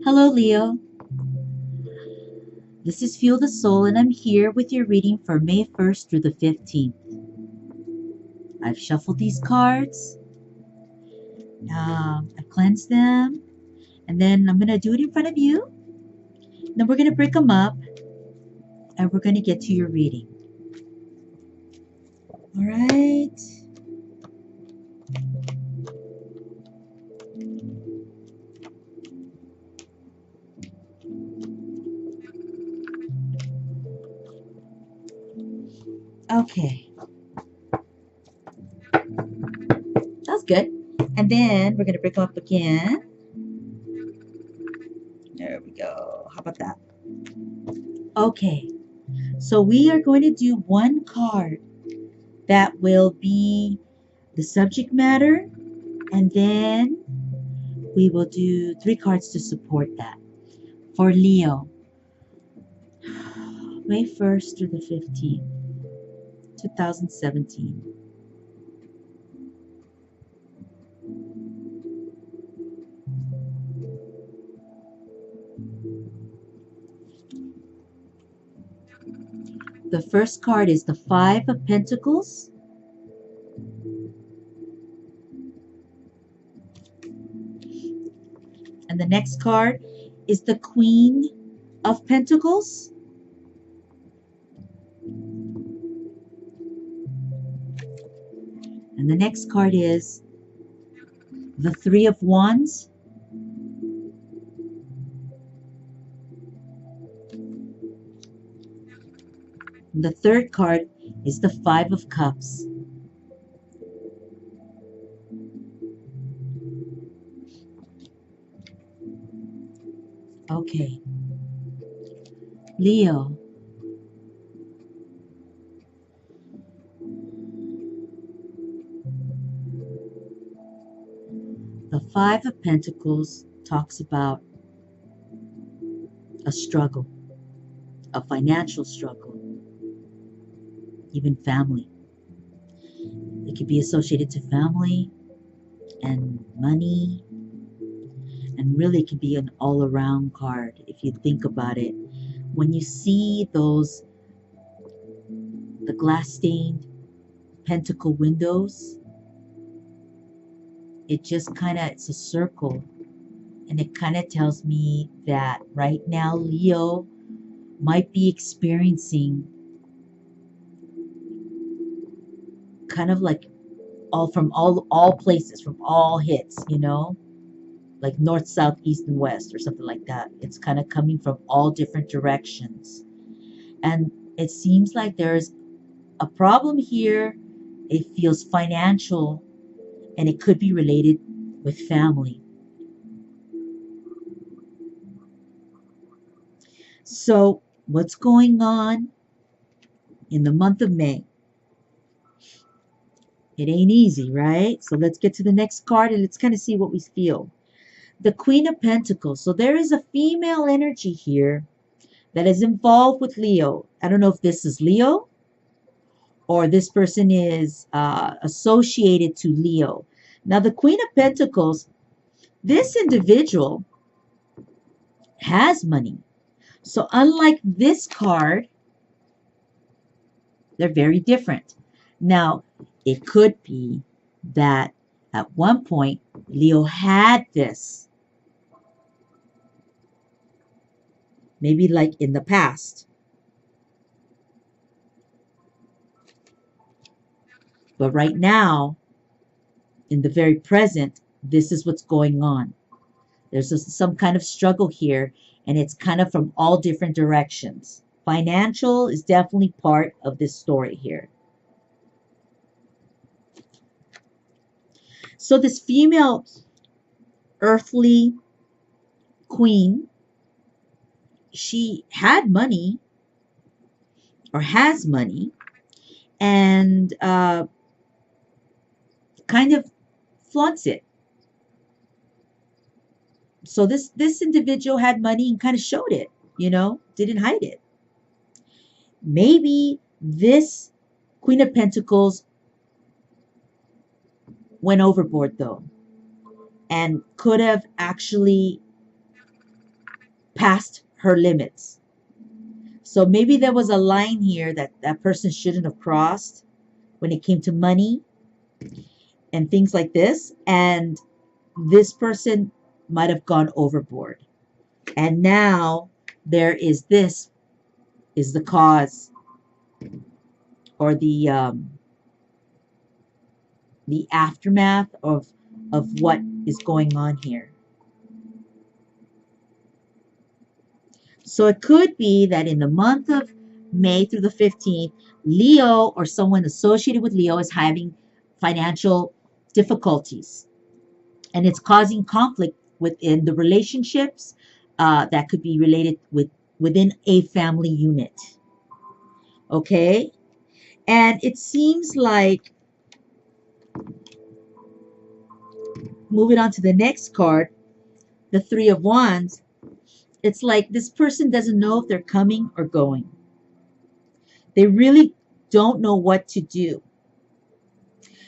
Hello, Leo. This is Fuel the Soul, and I'm here with your reading for May 1st through the 15th. I've shuffled these cards, I've cleansed them, and then I'm going to do it in front of you. Then we're going to break them up, and we're going to get to your reading. All right. Okay. That's good. And then we're going to break them up again. There we go. How about that? Okay. So we are going to do one card that will be the subject matter, and then we will do 3 cards to support that. For Leo, May 1st through the 15th, 2017. The first card is the 5 of Pentacles. And the next card is the Queen of Pentacles. And the next card is the 3 of Wands. And the third card is the 5 of Cups. Okay. Leo. The 5 of Pentacles talks about a struggle, a financial struggle, even family. It could be associated to family and money, and really it could be an all-around card if you think about it. When you see those, the glass-stained pentacle windows, it just kind of, it's a circle, and it kind of tells me that right now Leo might be experiencing kind of like all places, from all hits, you know, like north, south, east, and west, or something like that. It's kind of coming from all different directions, and it seems like there's a problem here. It feels financial, and it could be related with family. So what's going on in the month of May? It ain't easy, right? So let's get to the next card and let's kind of see what we feel. The Queen of Pentacles. So there is a female energy here that is involved with Leo. I don't know if this is Leo or this person is associated to Leo. Now, the Queen of Pentacles, this individual has money. So unlike this card, they're very different. Now, it could be that at one point, Leo had this. Maybe like in the past. But right now, in the very present, this is what's going on. There's some kind of struggle here, and it's kind of from all different directions. Financial is definitely part of this story here. So this female earthly queen, she had money or has money, and kind of flaunts it. So this individual had money and kind of showed it, you know, didn't hide it. Maybe this Queen of Pentacles went overboard though, and could have actually past her limits. So maybe there was a line here that that person shouldn't have crossed when it came to money and things like this. And this person might have gone overboard. And now there is this is the cause, or the aftermath of what is going on here. So it could be that in the month of May through the 15th, Leo or someone associated with Leo is having financial difficulties, and it's causing conflict within the relationships that could be related within a family unit. Okay, and it seems like, moving on to the next card, the Three of Wands, it's like this person doesn't know if they're coming or going. They really don't know what to do.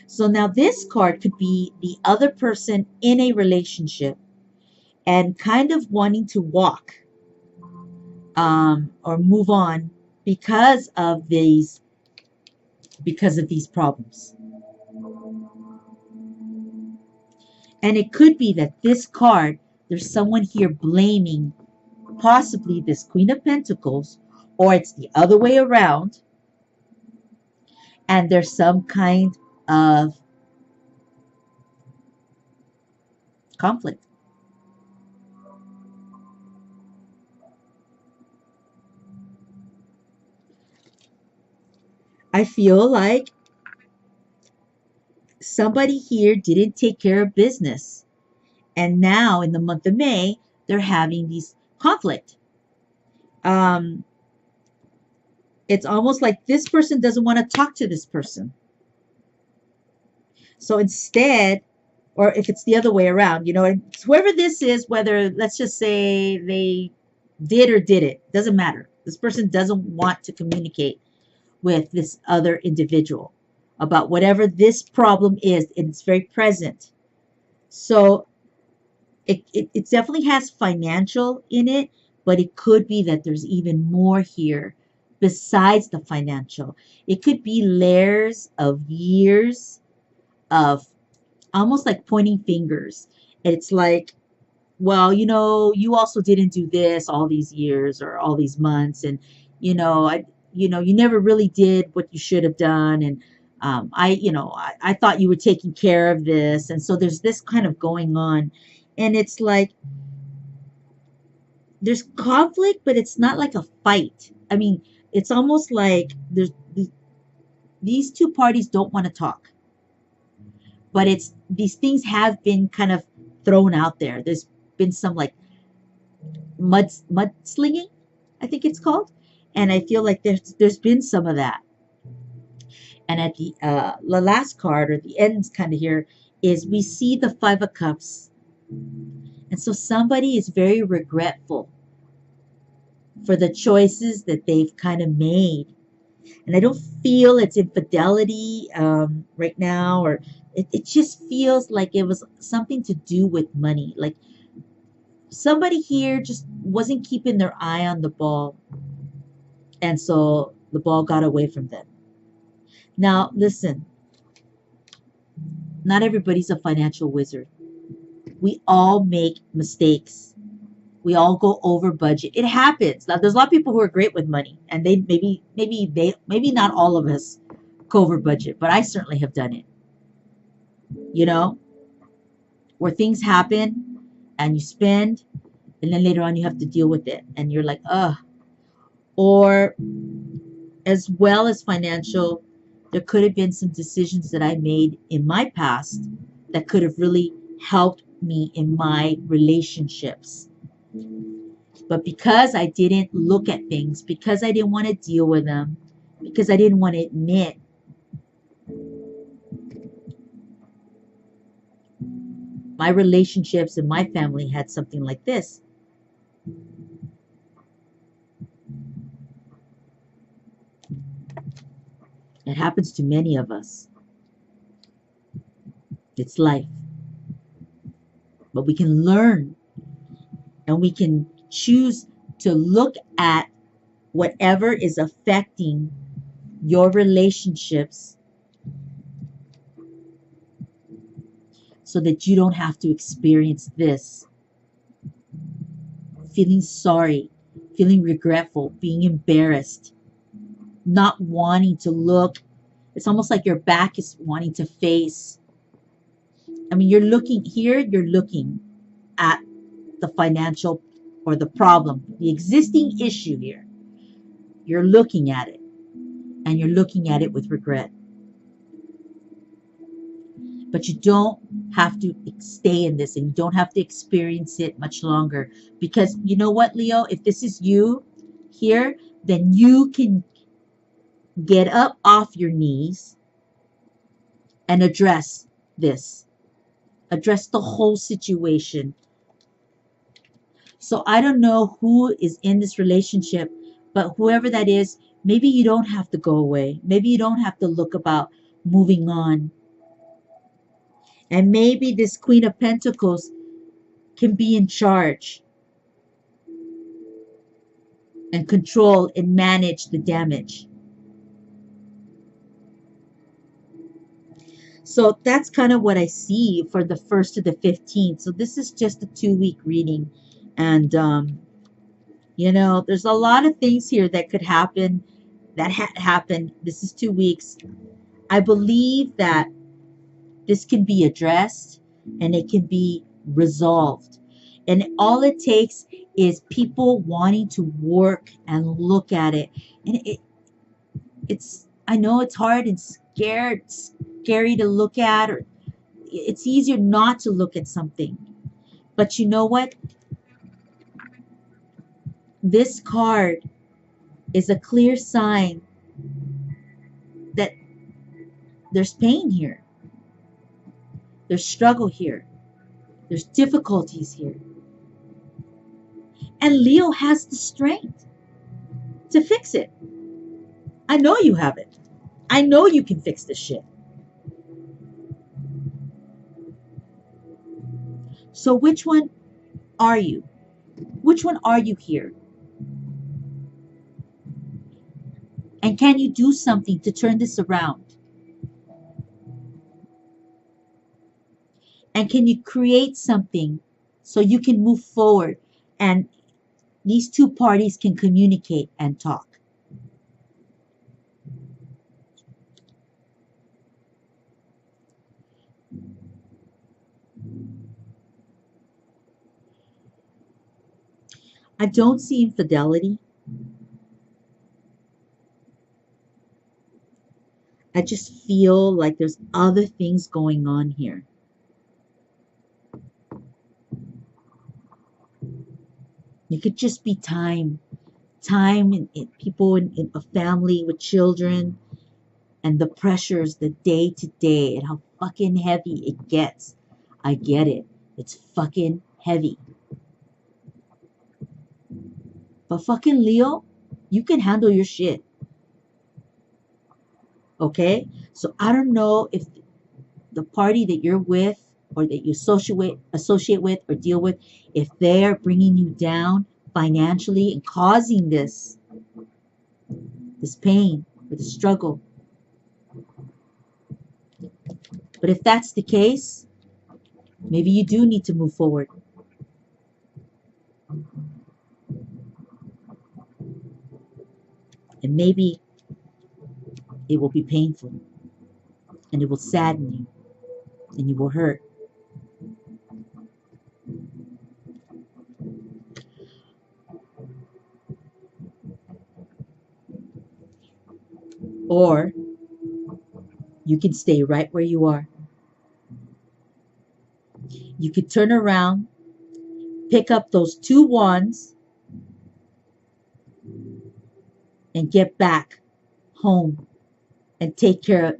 So now this card could be the other person in a relationship and kind of wanting to walk or move on because of these problems. And it could be that this card, there's someone here blaming possibly this Queen of Pentacles, or it's the other way around, and there's some kind of conflict. I feel like somebody here didn't take care of business, and now in the month of May they're having these conflict. It's almost like this person doesn't want to talk to this person. So instead, or if it's the other way around, whoever this is, whether, let's just say they did or did it, doesn't matter. This person doesn't want to communicate with this other individual about whatever this problem is, and it's very present. So it definitely has financial in it, but it could be that there's even more here besides the financial. It could be layers of years of almost like pointing fingers. It's like, well, you also didn't do this all these years or all these months, and you never really did what you should have done, and I thought you were taking care of this, and so there's this kind of going on, and it's like there's conflict, but it's not like a fight. I mean, it's almost like these two parties don't want to talk, but it's these things have been kind of thrown out there. There's been some like mudslinging, I think it's called, and I feel like there's been some of that. And at the last card, or the end kind of here, is we see the Five of Cups, and so somebody is very regretful for the choices that they've kind of made. And I don't feel it's infidelity right now, or it just feels like it was something to do with money. Like somebody here just wasn't keeping their eye on the ball, and so the ball got away from them. Now, listen, not everybody's a financial wizard. We all make mistakes. We all go over budget. It happens. Now, there's a lot of people who are great with money, and they maybe not all of us go over budget, but I certainly have done it. Where things happen and you spend, and then later on you have to deal with it, and you're like, ugh. Or as well as financial, there could have been some decisions that I made in my past that could have really helped me in my relationships. But because I didn't look at things, because I didn't want to deal with them, because I didn't want to admit, my relationships and my family had something like this. It happens to many of us. It's life. But we can learn, and we can Choose to look at whatever is affecting your relationships so that you don't have to experience this. Feeling sorry, feeling regretful, being embarrassed, not wanting to look. It's almost like your back is wanting to face. I mean, you're looking here, you're looking at the financial or the problem, the existing issue here. You're looking at it and you're looking at it with regret. But you don't have to stay in this and you don't have to experience it much longer. Because you know what, Leo? If this is you here, then you can get up off your knees and address this. Address the whole situation. So I don't know who is in this relationship, but whoever that is, maybe you don't have to go away. Maybe you don't have to look about moving on. And maybe this Queen of Pentacles can be in charge and control and manage the damage. So that's kind of what I see for the 1st to the 15th. So this is just a 2-week reading. And, you know, there's a lot of things here that could happen, that happened. This is 2 weeks. I believe that this can be addressed and it can be resolved. And all it takes is people wanting to work and look at it. And it's, I know it's hard and scary to look at, or it's easier not to look at something. But you know what? This card is a clear sign that there's pain here. There's struggle here. There's difficulties here. And Leo has the strength to fix it. I know you have it. I know you can fix this shit. So which one are you? Which one are you here? And can you do something to turn this around? And can you create something so you can move forward and these two parties can communicate and talk? I don't see infidelity. I just feel like there's other things going on here. It could just be time in people in a family with children, and the pressures, the day to day, and how fucking heavy it gets. I get it. It's fucking heavy. But fucking Leo, you can handle your shit. Okay? So I don't know if the party that you're with or that you associate with or deal with, if they're bringing you down financially and causing this pain or the struggle. But if that's the case, maybe you do need to move forward. And maybe it will be painful and it will sadden you and you will hurt. Or you can stay right where you are. You could turn around, pick up those 2 wands, and get back home and take care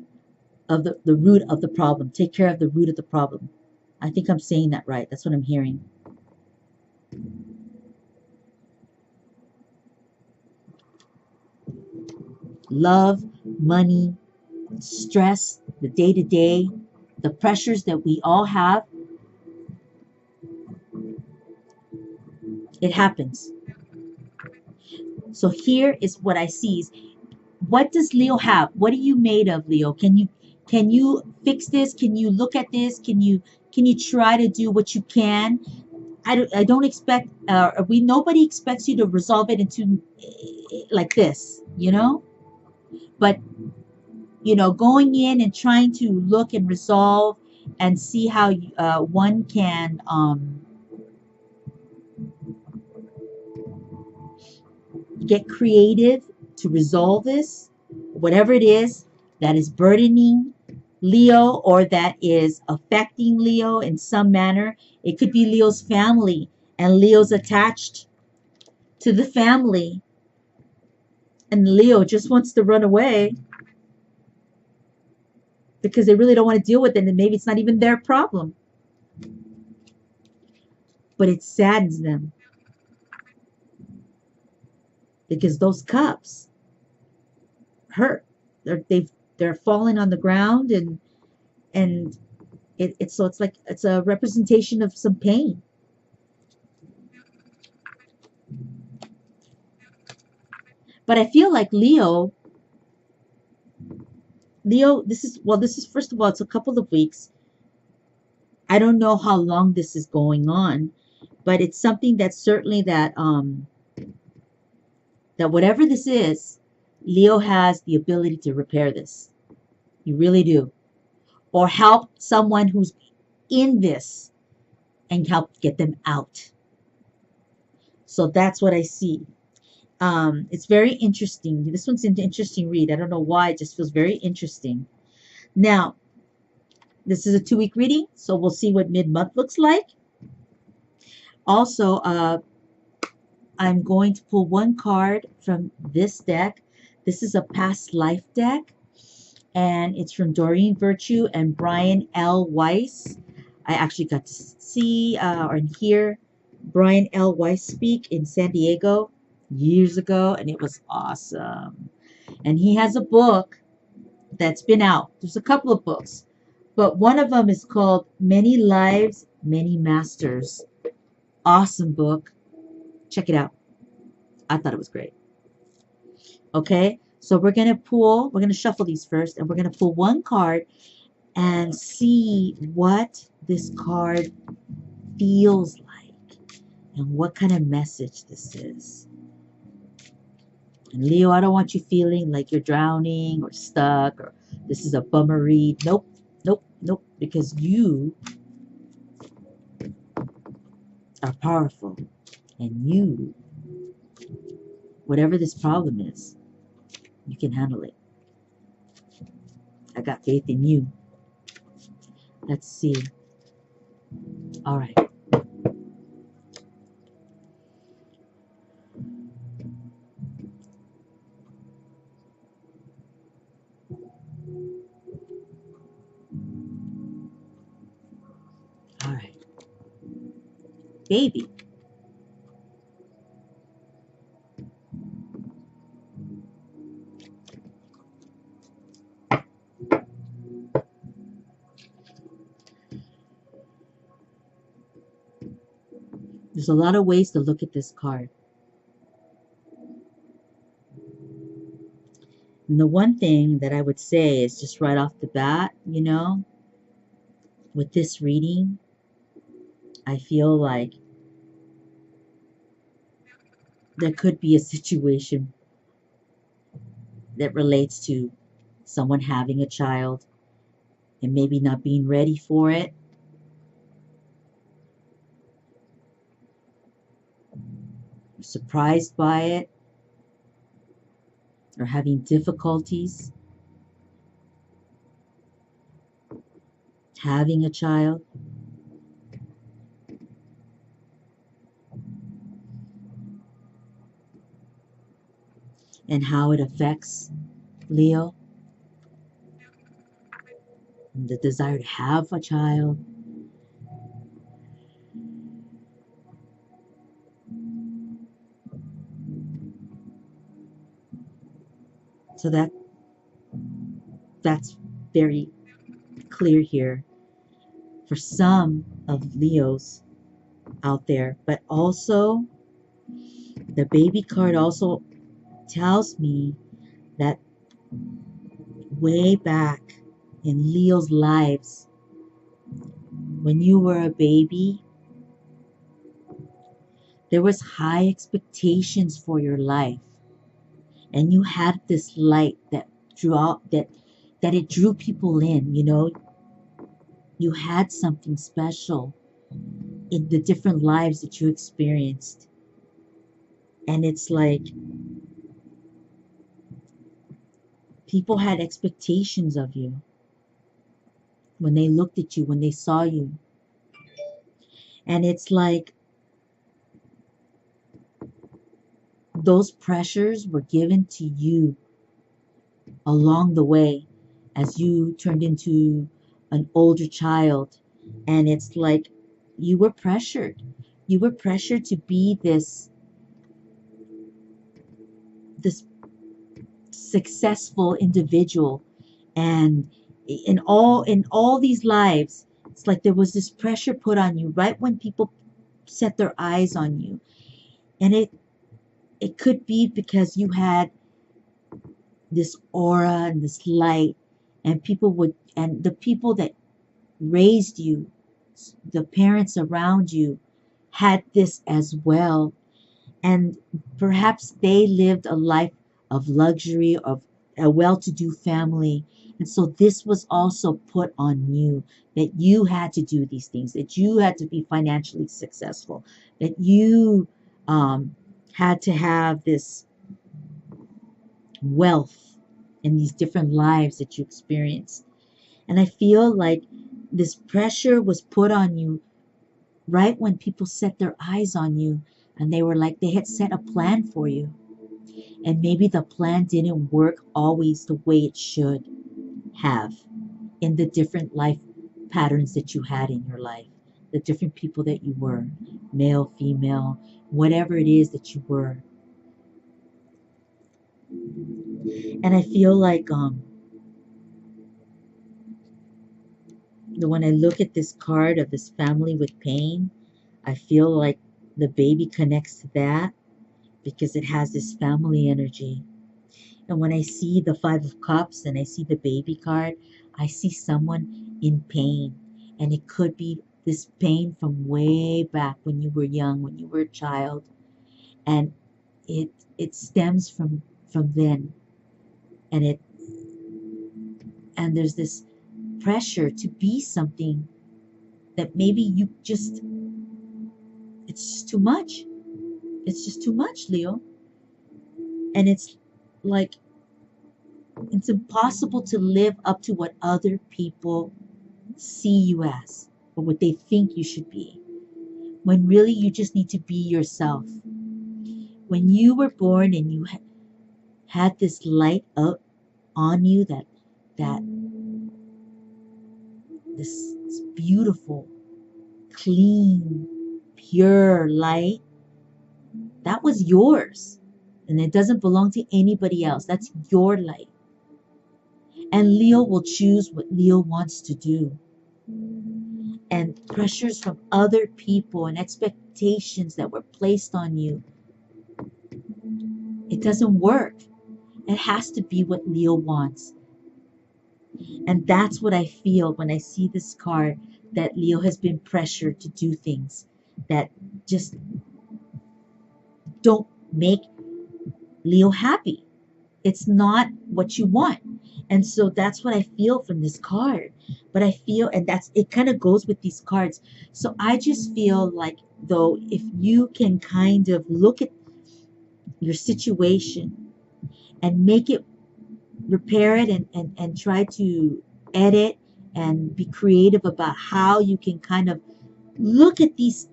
of the root of the problem. Take care of the root of the problem. I think I'm saying that right. That's what I'm hearing. Love, money, stress, the day-to-day, the pressures that we all have. It happens. So here is what I see is, what does Leo have? What are you made of, Leo? Can you fix this? Can you look at this? Can you try to do what you can? I don't expect we nobody expects you to resolve it into like this, but going in and trying to look and resolve and see how one can get creative to resolve this, whatever it is that is burdening Leo or that is affecting Leo in some manner. It could be Leo's family, and Leo's attached to the family, and Leo just wants to run away because they really don't want to deal with it, and maybe it's not even their problem, but it saddens them because those cups hurt. They're falling on the ground, and it's like it's a representation of some pain. But I feel like Leo, this is first of all, it's a couple of weeks. I don't know how long this is going on, but it's something that certainly that whatever this is, Leo has the ability to repair this. You really do. Or help someone who's in this and help get them out. So that's what I see. It's very interesting. This one's an interesting read. I don't know why. It just feels very interesting. Now, this is a 2-week reading, so we'll see what mid-month looks like. Also, I'm going to pull one card from this deck. This is a past life deck, and it's from Doreen Virtue and Brian L. Weiss. I actually got to see or hear Brian L. Weiss speak in San Diego years ago, and it was awesome. And he has a book that's been out. There's a couple of books, but one of them is called Many Lives, Many Masters. Awesome book. Check it out. I thought it was great. Okay, so we're going to shuffle these first, and we're going to pull one card and see what this card feels like and what kind of message this is. And Leo, I don't want you feeling like you're drowning or stuck or this is a bummer read. Nope, nope, nope, because you are powerful, and you, whatever this problem is, you can handle it. I got faith in you. Let's see. All right. All right. Baby. There's a lot of ways to look at this card. And the one thing that I would say is just right off the bat, with this reading, I feel like there could be a situation that relates to someone having a child and maybe not being ready for it. Surprised by it, or having difficulties having a child. And how it affects Leo, and the desire to have a child. So that's very clear here for some of Leos out there, but also The baby card also tells me that way back in Leo's lives, when you were a baby, there was high expectations for your life, and you had this light that drew out that it drew people in. You had something special in the different lives that you experienced, and it's like people had expectations of you when they looked at you, when they saw you, and it's like those pressures were given to you along the way as you turned into an older child. And it's like you were pressured. You were pressured to be this successful individual. And in all these lives, it's like there was this pressure put on you right when people set their eyes on you. And it could be because you had this aura and this light, and the people that raised you, the parents around you, had this as well. And perhaps they lived a life of luxury, of a well-to-do family. And so this was also put on you, that you had to do these things, that you had to be financially successful, that you had to have this wealth in these different lives that you experienced. And I feel like this pressure was put on you right when people set their eyes on you, and they were like they had set a plan for you. And maybe the plan didn't work always the way it should have in the different life patterns that you had in your life, the different people that you were, male, female, whatever it is that you were. And I feel like when I look at this card of this family with pain, I feel like the baby connects to that because it has this family energy. And when I see the Five of Cups and I see the baby card, I see someone in pain. And it could be this pain from way back when you were young, when you were a child. And it stems from then. And there's this pressure to be something that maybe it's just too much. It's just too much, Leo. And it's like it's impossible to live up to what other people see you as or what they think you should be, when really you just need to be yourself. When you were born and you had this light up on you, that this beautiful, clean, pure light, that was yours. And it doesn't belong to anybody else. That's your light. And Leo will choose what Leo wants to do. And pressures from other people and expectations that were placed on you, it doesn't work. It has to be what Leo wants. And that's what I feel when I see this card, that Leo has been pressured to do things that just don't make Leo happy. It's not what you want. And so that's what I feel from this card. But I feel, and it kind of goes with these cards. So I just feel like, though, if you can kind of look at your situation and make it, repair it, and try to edit and be creative about how you can kind of look at these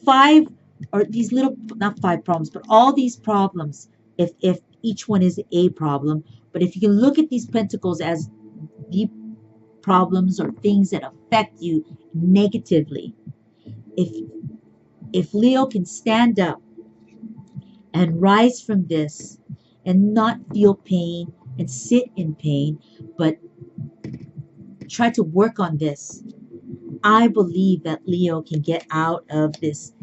five, or these little, not five problems, but all these problems, if each one is a problem. But if you can look at these pentacles as deep problems or things that affect you negatively, if Leo can stand up and rise from this and not feel pain and sit in pain, but try to work on this, I believe that Leo can get out of this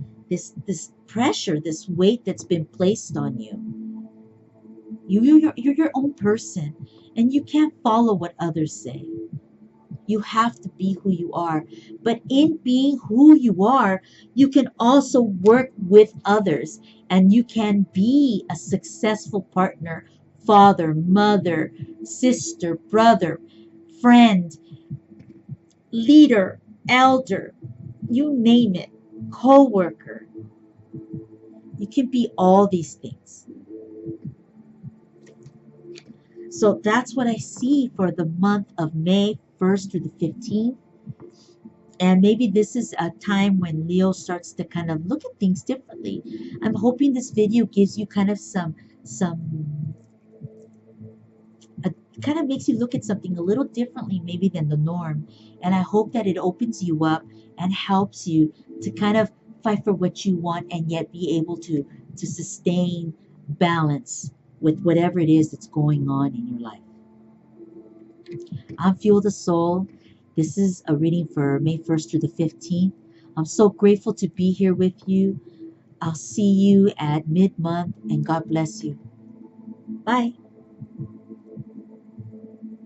pressure, this weight that's been placed on you. You're your own person, and you can't follow what others say. You have to be who you are. But in being who you are, you can also work with others, and you can be a successful partner, father, mother, sister, brother, friend, leader, elder, you name it, co-worker. You can be all these things. So that's what I see for the month of May 1st through the 15th. And maybe this is a time when Leo starts to kind of look at things differently. I'm hoping this video gives you kind of some kind of makes you look at something a little differently maybe than the norm. And I hope that it opens you up and helps you to kind of fight for what you want and yet be able to sustain balance with whatever it is that's going on in your life. I'm Fuel the Soul. This is a reading for May 1st through the 15th. I'm so grateful to be here with you. I'll see you at mid-month, and God bless you. Bye.